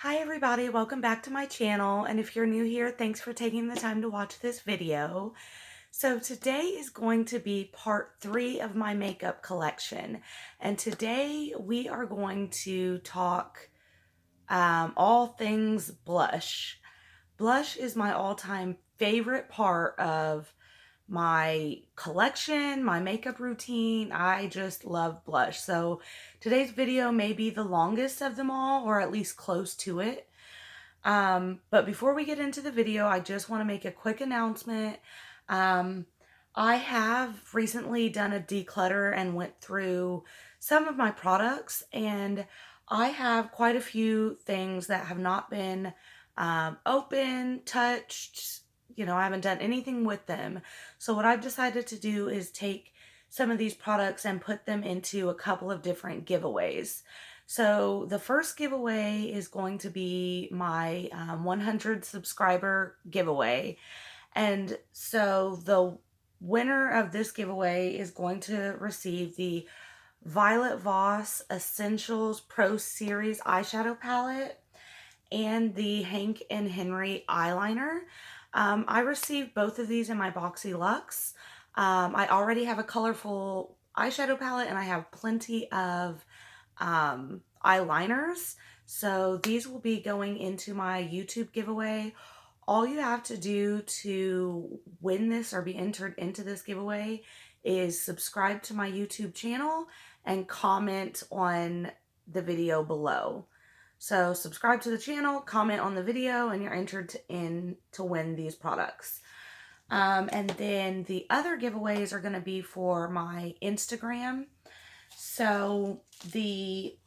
Hi everybody, welcome back to my channel, and if you're new here, thanks for taking the time to watch this video. So today is going to be part 3 of my makeup collection, and today we are going to talk all things blush. Blush is my all-time favorite part of my collection, my makeup routine. I just love blush. So today's video may be the longest of them all, or at least close to it. But before we get into the video, I just want to make a quick announcement. Um, I have recently done a declutter and went through some of my products, and I have quite a few things that have not been open, touched. I haven't done anything with them. So what I've decided to do is take some of these products and put them into a couple of different giveaways. So the first giveaway is going to be my 100 subscriber giveaway. And so the winner of this giveaway is going to receive the Violet Voss Essentials Pro Series eyeshadow palette and the Hank and Henry eyeliner. I received both of these in my Boxy Luxe. I already have a colorful eyeshadow palette and I have plenty of eyeliners. So these will be going into my YouTube giveaway. All you have to do to win this or be entered into this giveaway is subscribe to my YouTube channel and comment on the video below. So subscribe to the channel, comment on the video, and you're entered to win these products. And then the other giveaways are going to be for my Instagram. So the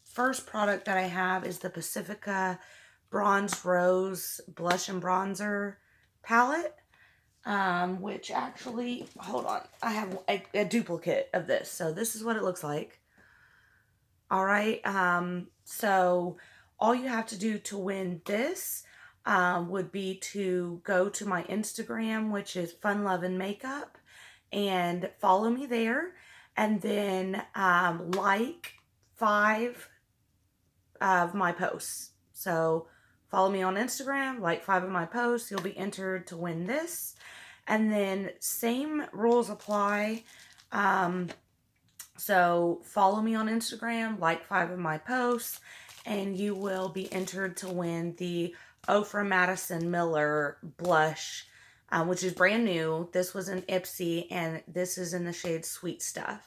first product that I have is the Pacifica Bronze Rose Blush and Bronzer palette, which actually, hold on, I have a duplicate of this. So this is what it looks like. All right, so all you have to do to win this would be to go to my Instagram, which is Fun Lovin' Makeup, and follow me there, and then like 5 of my posts. So follow me on Instagram, like 5 of my posts, you'll be entered to win this. And then same rules apply. So follow me on Instagram, like 5 of my posts, and you will be entered to win the Ofra Madison Miller blush, which is brand new. This was an Ipsy, and this is in the shade Sweet Stuff.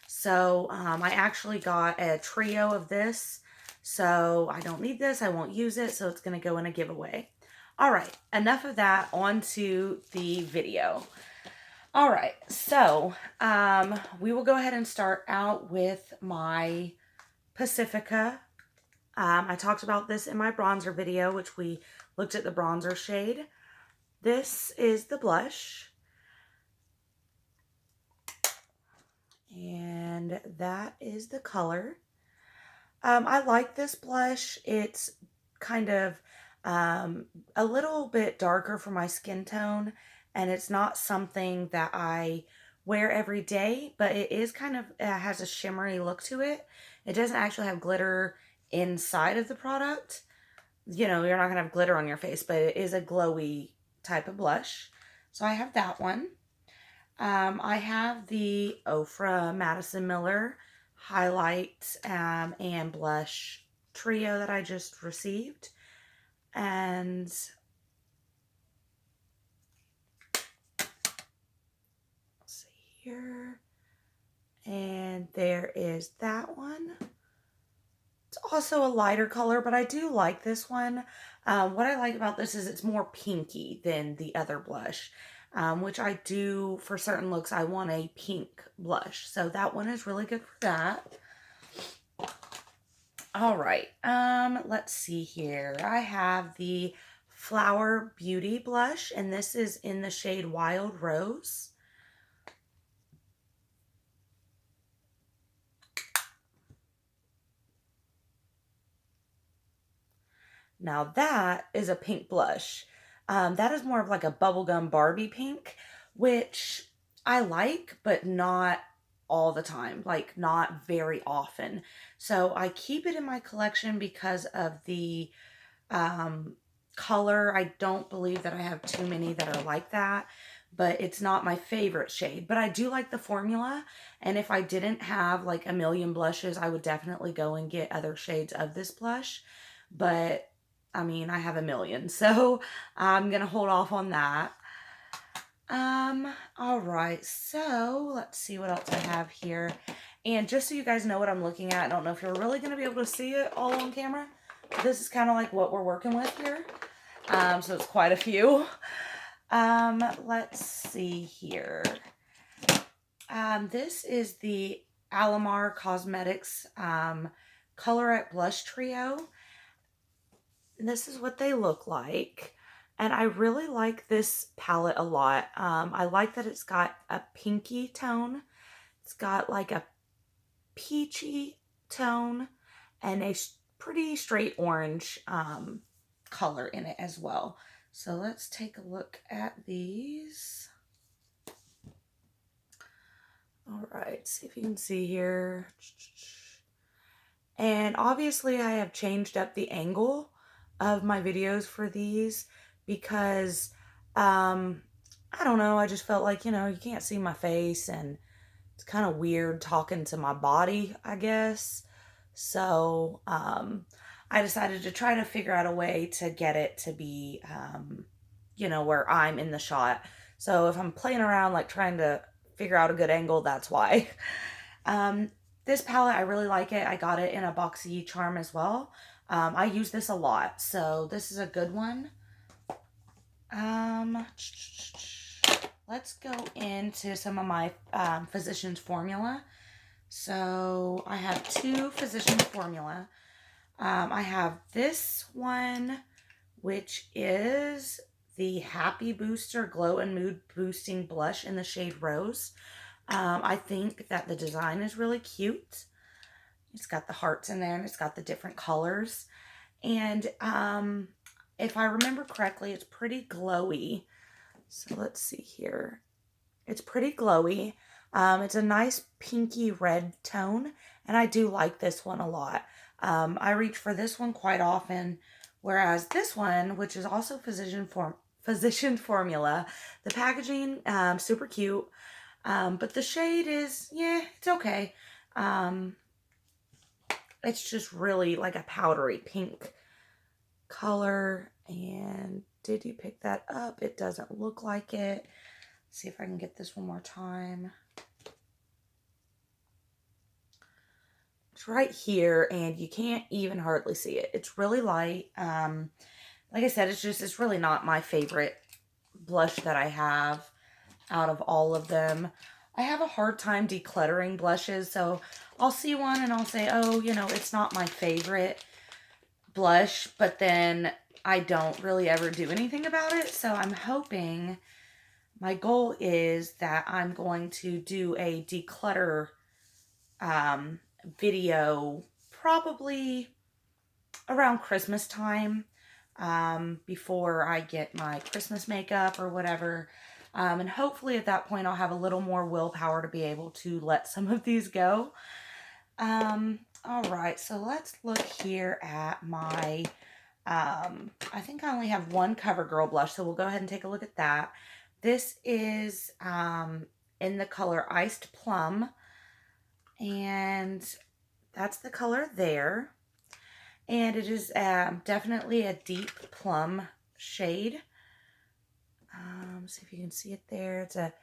So I actually got a trio of this, so I don't need this. I won't use it, so it's going to go in a giveaway. All right, enough of that. On to the video. All right, so we will go ahead and start out with my Pacifica. I talked about this in my bronzer video, which we looked at the bronzer shade. This is the blush. And that is the color. I like this blush. It's kind of a little bit darker for my skin tone, and it's not something that I wear every day, but it is kind of, it has a shimmery look to it. It doesn't actually have glitter inside of the product. You're not going to have glitter on your face, but it is a glowy type of blush. So I have that one. I have the Ofra Madison Miller highlight and blush trio that I just received. And let's see here. And there is that one. It's also a lighter color, but I do like this one. What I like about this is it's more pinky than the other blush. Which I do, for certain looks, I want a pink blush. So that one is really good for that. All right, let's see here. I have the Flower Beauty blush, and this is in the shade Wild Rose. Now that is a pink blush. That is more of like a bubblegum Barbie pink, which I like, but not all the time, like not very often. So I keep it in my collection because of the um, color. I don't believe that I have too many that are like that, but it's not my favorite shade. But I do like the formula, and if I didn't have like a million blushes, I would definitely go and get other shades of this blush. But I mean, I have a million, so I'm gonna hold off on that. All right, so let's see what else I have here. And just so you guys know what I'm looking at, I don't know if you're really going to be able to see it all on camera. This is kind of like what we're working with here. So it's quite a few. Let's see here. This is the Alamar Cosmetics Colorette Blush Trio. This is what they look like. And I really like this palette a lot. I like that it's got a pinky tone. It's got like a peachy tone and a pretty straight orange color in it as well. So let's take a look at these. All right, see if you can see here. And obviously I have changed up the angle of my videos for these because I don't know, I just felt like, you know, you can't see my face and it's kind of weird talking to my body, I guess. So I decided to try to figure out a way to get it to be you know, where I'm in the shot. So if I'm playing around like trying to figure out a good angle, that's why. This palette, I really like it. I got it in a BoxyCharm as well. I use this a lot, so this is a good one. Let's go into some of my Physicians Formula. So I have two Physicians Formula. I have this one, which is the Happy Booster Glow and Mood Boosting Blush in the shade Rose. I think that the design is really cute. It's got the hearts in there and it's got the different colors. And if I remember correctly, it's pretty glowy. So let's see here. It's pretty glowy. It's a nice pinky red tone, and I do like this one a lot. I reach for this one quite often, whereas this one, which is also Physician Formula, the packaging, super cute. But the shade is, yeah, it's okay. It's just really like a powdery pink color. And did you pick that up? It doesn't look like it. Let's see if I can get this one more time. It's right here and you can't even hardly see it. It's really light. Like I said, it's really not my favorite blush that I have out of all of them. I have a hard time decluttering blushes, so I'll see one and I'll say, oh, you know, it's not my favorite blush, but then I don't really ever do anything about it. So I'm hoping, my goal is that I'm going to do a declutter video probably around Christmas time, before I get my Christmas makeup or whatever. And hopefully at that point I'll have a little more willpower to be able to let some of these go. All right, so let's look here at my, I think I only have one CoverGirl blush, so we'll go ahead and take a look at that. This is in the color Iced Plum, and that's the color there. And it is definitely a deep plum shade. See if you can see it there. It's a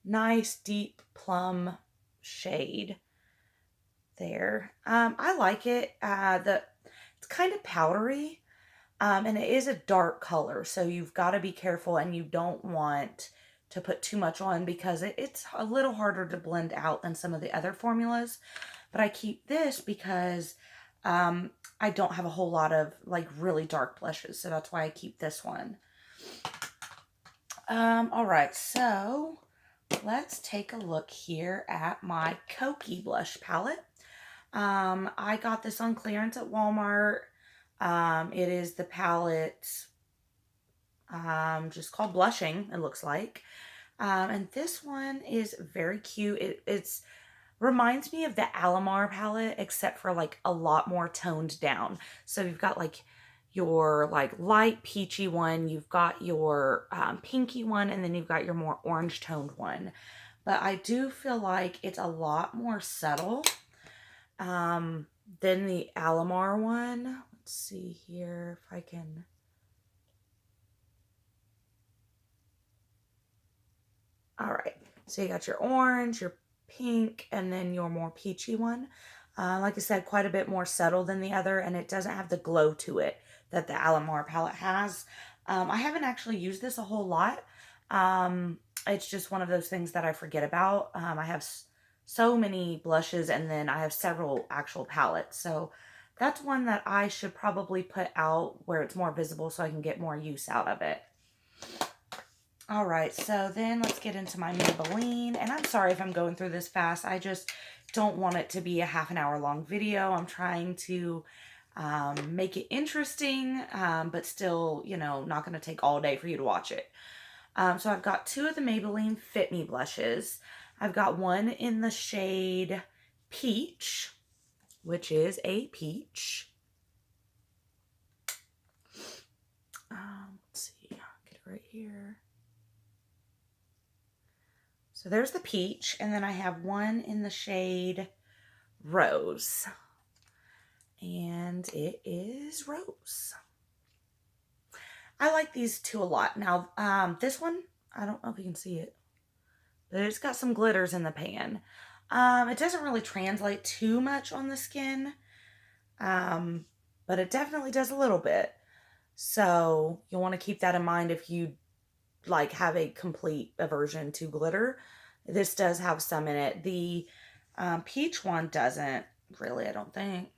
nice deep plum shade there. I like it. It's kind of powdery, and it is a dark color, so you've got to be careful and you don't want to put too much on because it's a little harder to blend out than some of the other formulas. But I keep this because I don't have a whole lot of like really dark blushes, so that's why I keep this one. All right, so let's take a look here at my Kokie blush palette. I got this on clearance at Walmart. It is the palette just called Blushing, it looks like. And this one is very cute. It's Reminds me of the Alamar palette, except for like a lot more toned down. So you've got like your like light peachy one, you've got your pinky one, and then you've got your more orange toned one. But I do feel like it's a lot more subtle than the Alamar one. Let's see here if I can. All right, so you got your orange, your pink, and then your more peachy one. Like I said, quite a bit more subtle than the other, and it doesn't have the glow to it that the Alamar palette has. I haven't actually used this a whole lot. It's just one of those things that I forget about. I have so many blushes, and then I have several actual palettes. So that's one that I should probably put out where it's more visible so I can get more use out of it. All right, so then let's get into my Maybelline. And I'm sorry if I'm going through this fast. I just don't want it to be a half an hour long video. I'm trying to make it interesting, but still, you know, not going to take all day for you to watch it. So I've got two of the Maybelline Fit Me blushes. I've got one in the shade Peach, which is a peach. Let's see, get it right here. So there's the peach, and then I have one in the shade Rose, and it is Rose. I like these two a lot. Now, this one, I don't know if you can see it, but it's got some glitters in the pan. It doesn't really translate too much on the skin, but it definitely does a little bit. So you'll want to keep that in mind if you like have a complete aversion to glitter. This does have some in it. The peach one doesn't really, I don't think.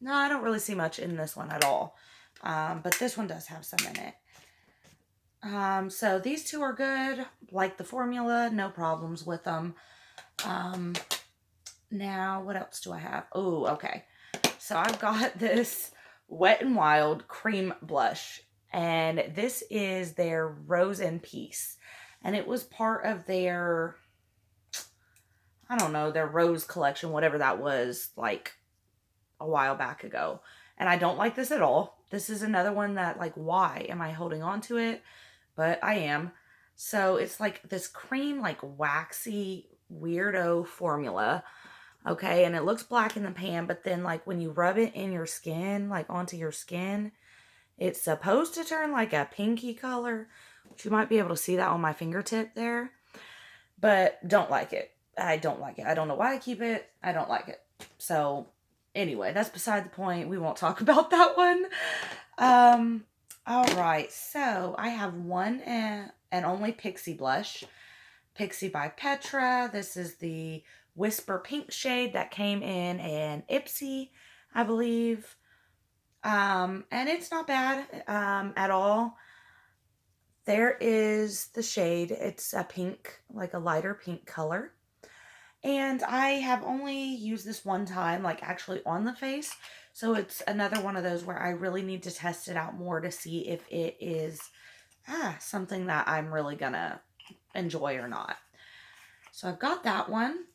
No, I don't really see much in this one at all. But this one does have some in it. So these two are good. Like the formula, no problems with them. Now, what else do I have? Oh, okay. So I've got this Wet n Wild cream blush. And this is their Rose and Peace. And it was part of their, I don't know, their Rose collection, whatever that was, like a while back ago. And I don't like this at all. This is another one that, like, why am I holding on to it? But I am. So it's like this cream, like waxy, weirdo formula. Okay, and it looks black in the pan, but then like when you rub it in your skin, like onto your skin, it's supposed to turn like a pinky color, which you might be able to see that on my fingertip there, but don't like it. I don't like it. I don't know why I keep it. I don't like it. So anyway, that's beside the point. We won't talk about that one. All right. So I have one and only Pixie blush. Pixie by Petra. This is the Whisper Pink shade that came in an Ipsy, I believe. And it's not bad at all. There is the shade. It's a pink, like a lighter pink color. And I have only used this one time, like actually on the face. So it's another one of those where I really need to test it out more to see if it is something that I'm really gonna enjoy or not. So I've got that one.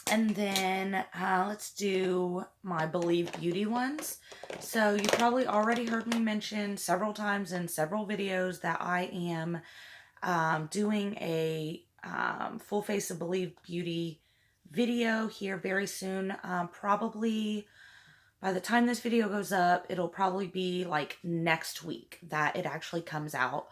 And then let's do my Believe Beauty ones. So you probably already heard me mention several times in several videos that I am doing a full face of Believe Beauty video here very soon. Probably by the time this video goes up, it'll probably be like next week that it actually comes out.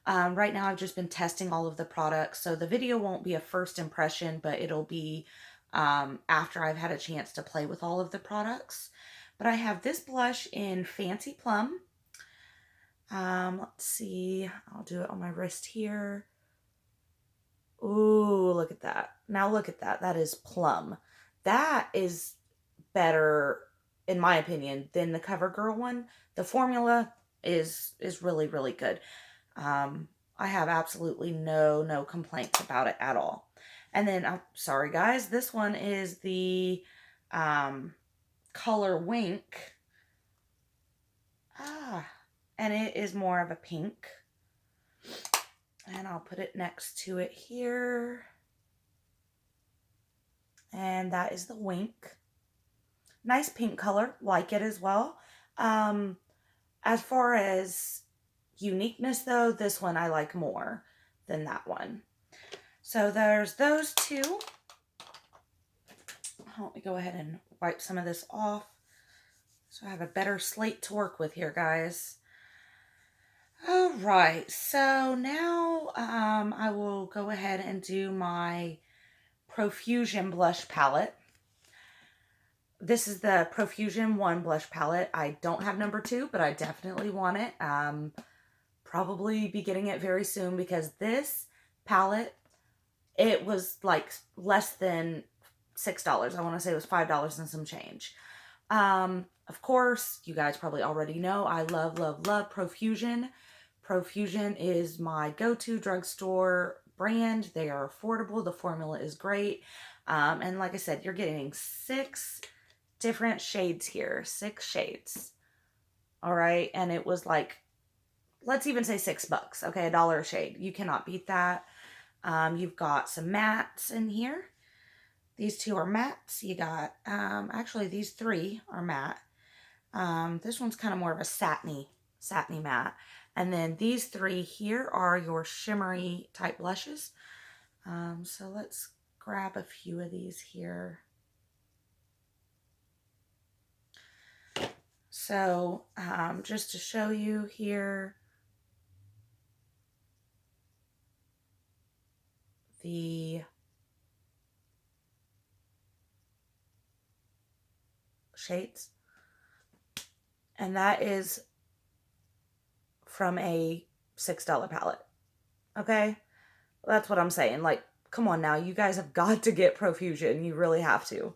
Right now I've just been testing all of the products, so the video won't be a first impression, but it'll be after I've had a chance to play with all of the products. But I have this blush in Fancy Plum. Let's see. I'll do it on my wrist here. Ooh, look at that. Now look at that. That is plum. That is better, in my opinion, than the CoverGirl one. The formula is really, really good. I have absolutely no complaints about it at all. And then, I'm sorry guys, this one is the color Wink. And it is more of a pink. And I'll put it next to it here. And that is the Wink. Nice pink color, like it as well. As far as uniqueness though, this one I like more than that one. So there's those two. Let me go ahead and wipe some of this off so I have a better slate to work with here, guys. All right, so now I will go ahead and do my Profusion blush palette. This is the Profusion 1 blush palette. I don't have number 2, but I definitely want it. Probably be getting it very soon because this palette, it was like less than $6. I want to say it was $5 and some change. Of course, you guys probably already know I love, love, love Profusion. Profusion is my go-to drugstore brand. They are affordable. The formula is great. And like I said, you're getting 6 different shades here. 6 shades. All right. And it was like, let's even say $6. Okay. $1 a shade. You cannot beat that. You've got some mattes in here. These 2 are mattes. You got, actually these 3 are matte. This one's kind of more of a satiny matte. And then these 3 here are your shimmery type blushes. So let's grab a few of these here. So just to show you here, the shades. And that is from a $6 palette. Okay? That's what I'm saying. Like, come on now. You guys have got to get Profusion. You really have to.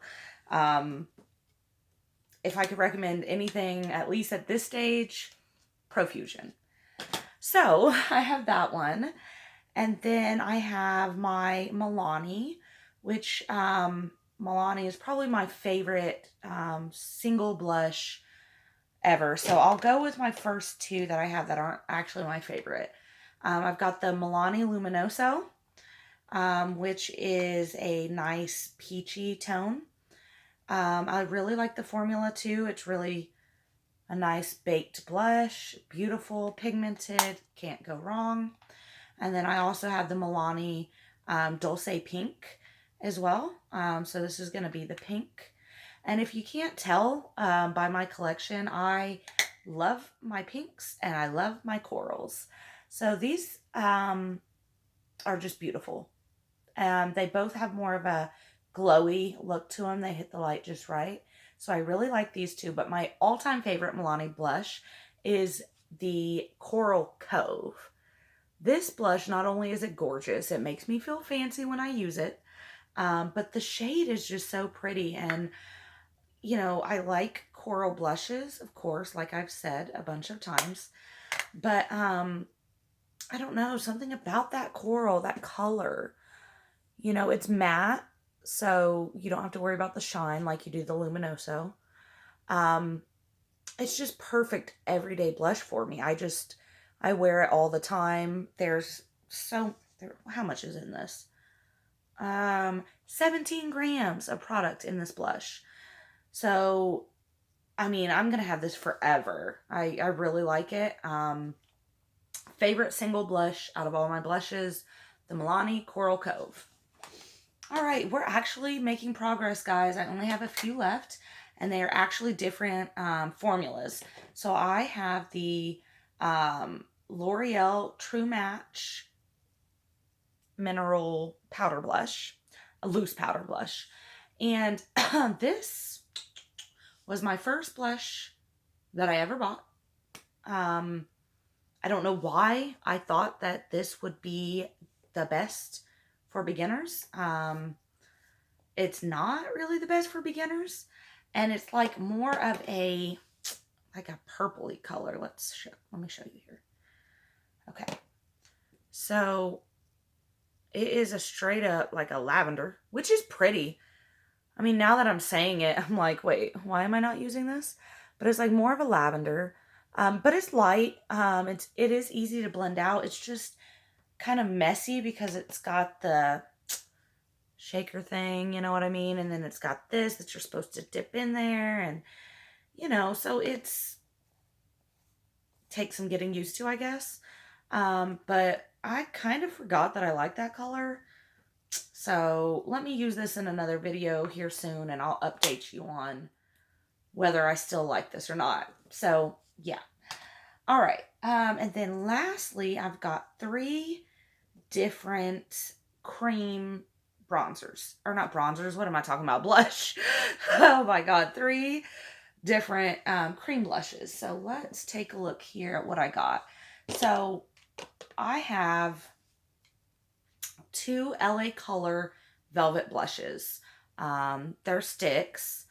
If I could recommend anything, at least at this stage, Profusion. So, I have that one. And then I have my Milani, which Milani is probably my favorite single blush ever. So I'll go with my first 2 that I have that aren't actually my favorite. I've got the Milani Luminoso, which is a nice peachy tone. I really like the formula too. It's really a nice baked blush, beautiful, pigmented, can't go wrong. And then I also have the Milani Dulce Pink as well. So this is going to be the pink. And if you can't tell by my collection, I love my pinks and I love my corals. So these are just beautiful. They both have more of a glowy look to them. They hit the light just right. So I really like these 2. But my all-time favorite Milani blush is the Coral Cove. This blush, not only is it gorgeous, it makes me feel fancy when I use it, but the shade is just so pretty. And, you know, I like coral blushes, of course, like I've said a bunch of times, but I don't know, something about that coral, that color, you know, it's matte, so you don't have to worry about the shine like you do the Luminoso. It's just perfect everyday blush for me. I wear it all the time. How much is in this? 17 grams of product in this blush. So, I mean, I'm going to have this forever. I really like it. Favorite single blush out of all my blushes, the Milani Coral Cove. All right, we're actually making progress, guys. I only have a few left, and they are actually different formulas. So I have the L'Oreal True Match Mineral Powder Blush, a loose powder blush. And this was my first blush that I ever bought. I don't know why I thought that this would be the best for beginners. It's not really the best for beginners. And it's like more of a purpley color. Let me show you here. Okay. So it is a straight up like a lavender, which is pretty. I mean, now that I'm saying it, I'm like, wait, why am I not using this? But it's like more of a lavender. But it's light. It is easy to blend out. It's just, kind of messy because it's got the shaker thing, you know what I mean? And then it's got this that you're supposed to dip in there, and so it's takes some getting used to, I guess. But I kind of forgot that I like that color. So let me use this in another video here soon, and I'll update you on whether I still like this or not. So yeah. All right. And then lastly, I've got 3 different cream bronzers. Or not bronzers, what am I talking about? Blush. Oh my God. 3 different cream blushes. So let's take a look here at what I got. So I have 2 LA Color Velvet blushes. They're sticks.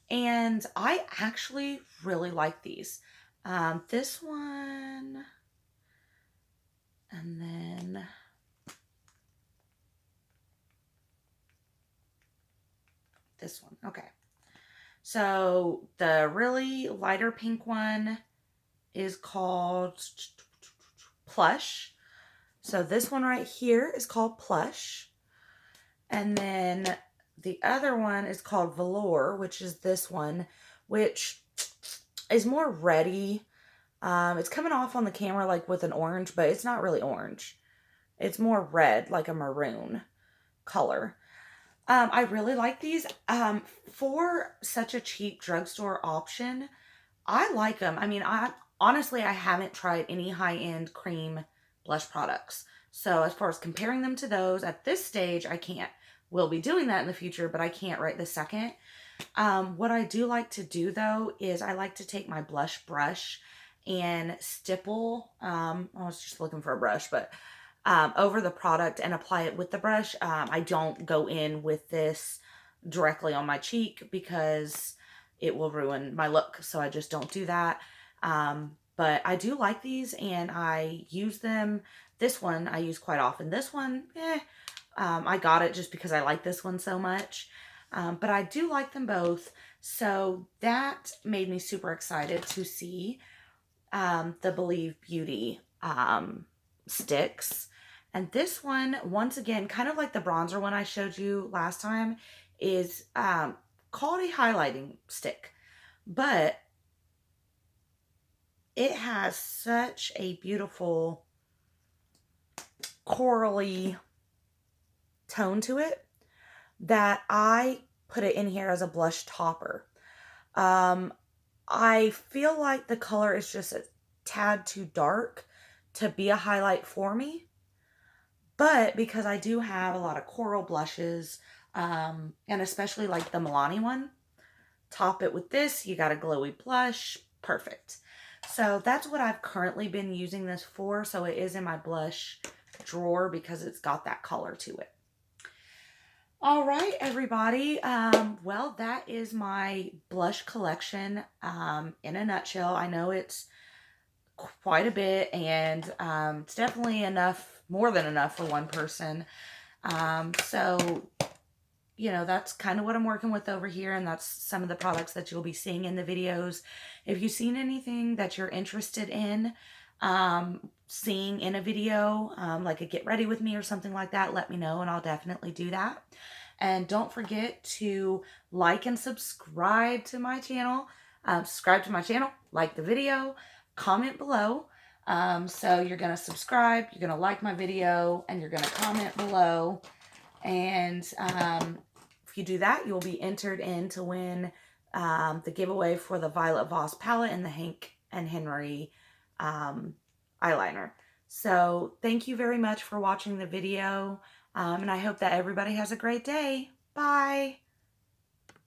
And I actually really like these. This one, and then this one. Okay. So the really lighter pink one is called Plush. So this one right here is called Plush. And then the other one is called Velour, which is this one, which is more reddy. It's coming off on the camera like with an orange, but it's not really orange. It's more red, like a maroon color. I really like these. For such a cheap drugstore option, I like them. I mean, honestly, I haven't tried any high-end cream blush products. So as far as comparing them to those, at this stage, I can't. We'll be doing that in the future, but I can't right this second. What I do like to do, though, is I like to take my blush brush and stipple, I was just looking for a brush, but over the product and apply it with the brush. I don't go in with this directly on my cheek because it will ruin my look. So I just don't do that. But I do like these, and I use them. This one I use quite often. This one, I got it just because I like this one so much. But I do like them both. So that made me super excited to see the Believe Beauty sticks. And this one, once again, kind of like the bronzer one I showed you last time, is called a highlighting stick. But it has such a beautiful corally tone to it that I put it in here as a blush topper. I feel like the color is just a tad too dark to be a highlight for me. But because I do have a lot of coral blushes, and especially like the Milani one, top it with this, you got a glowy blush, perfect. So that's what I've currently been using this for. So it is in my blush drawer because it's got that color to it. All right, everybody. Well, that is my blush collection in a nutshell. I know it's quite a bit, and it's definitely enough, more than enough for one person. So, that's kind of what I'm working with over here, and that's some of the products that you'll be seeing in the videos. If you've seen anything that you're interested in seeing in a video, like a get ready with me or something like that, let me know, and I'll definitely do that. And don't forget to like and subscribe to my channel. Subscribe to my channel, like the video, comment below. So you're going to subscribe, you're going to like my video, and you're going to comment below. And if you do that, you'll be entered in to win the giveaway for the Violet Voss palette and the Hank and Henry eyeliner. So thank you very much for watching the video. And I hope that everybody has a great day. Bye.